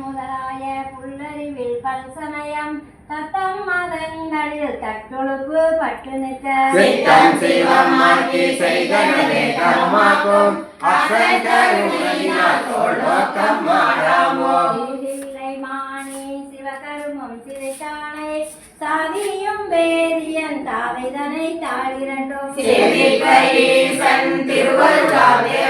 முதலாய புல்லறிவில் பல்சமயம் தத்தம் மதங்களில் தற்கொழுப்பு பட்டு நிற்க மானே சிவகருமம் சிறைத்தானே சாதியும் வேதியன் தாதைதனை தாளிரண்டும் திருவருளாவே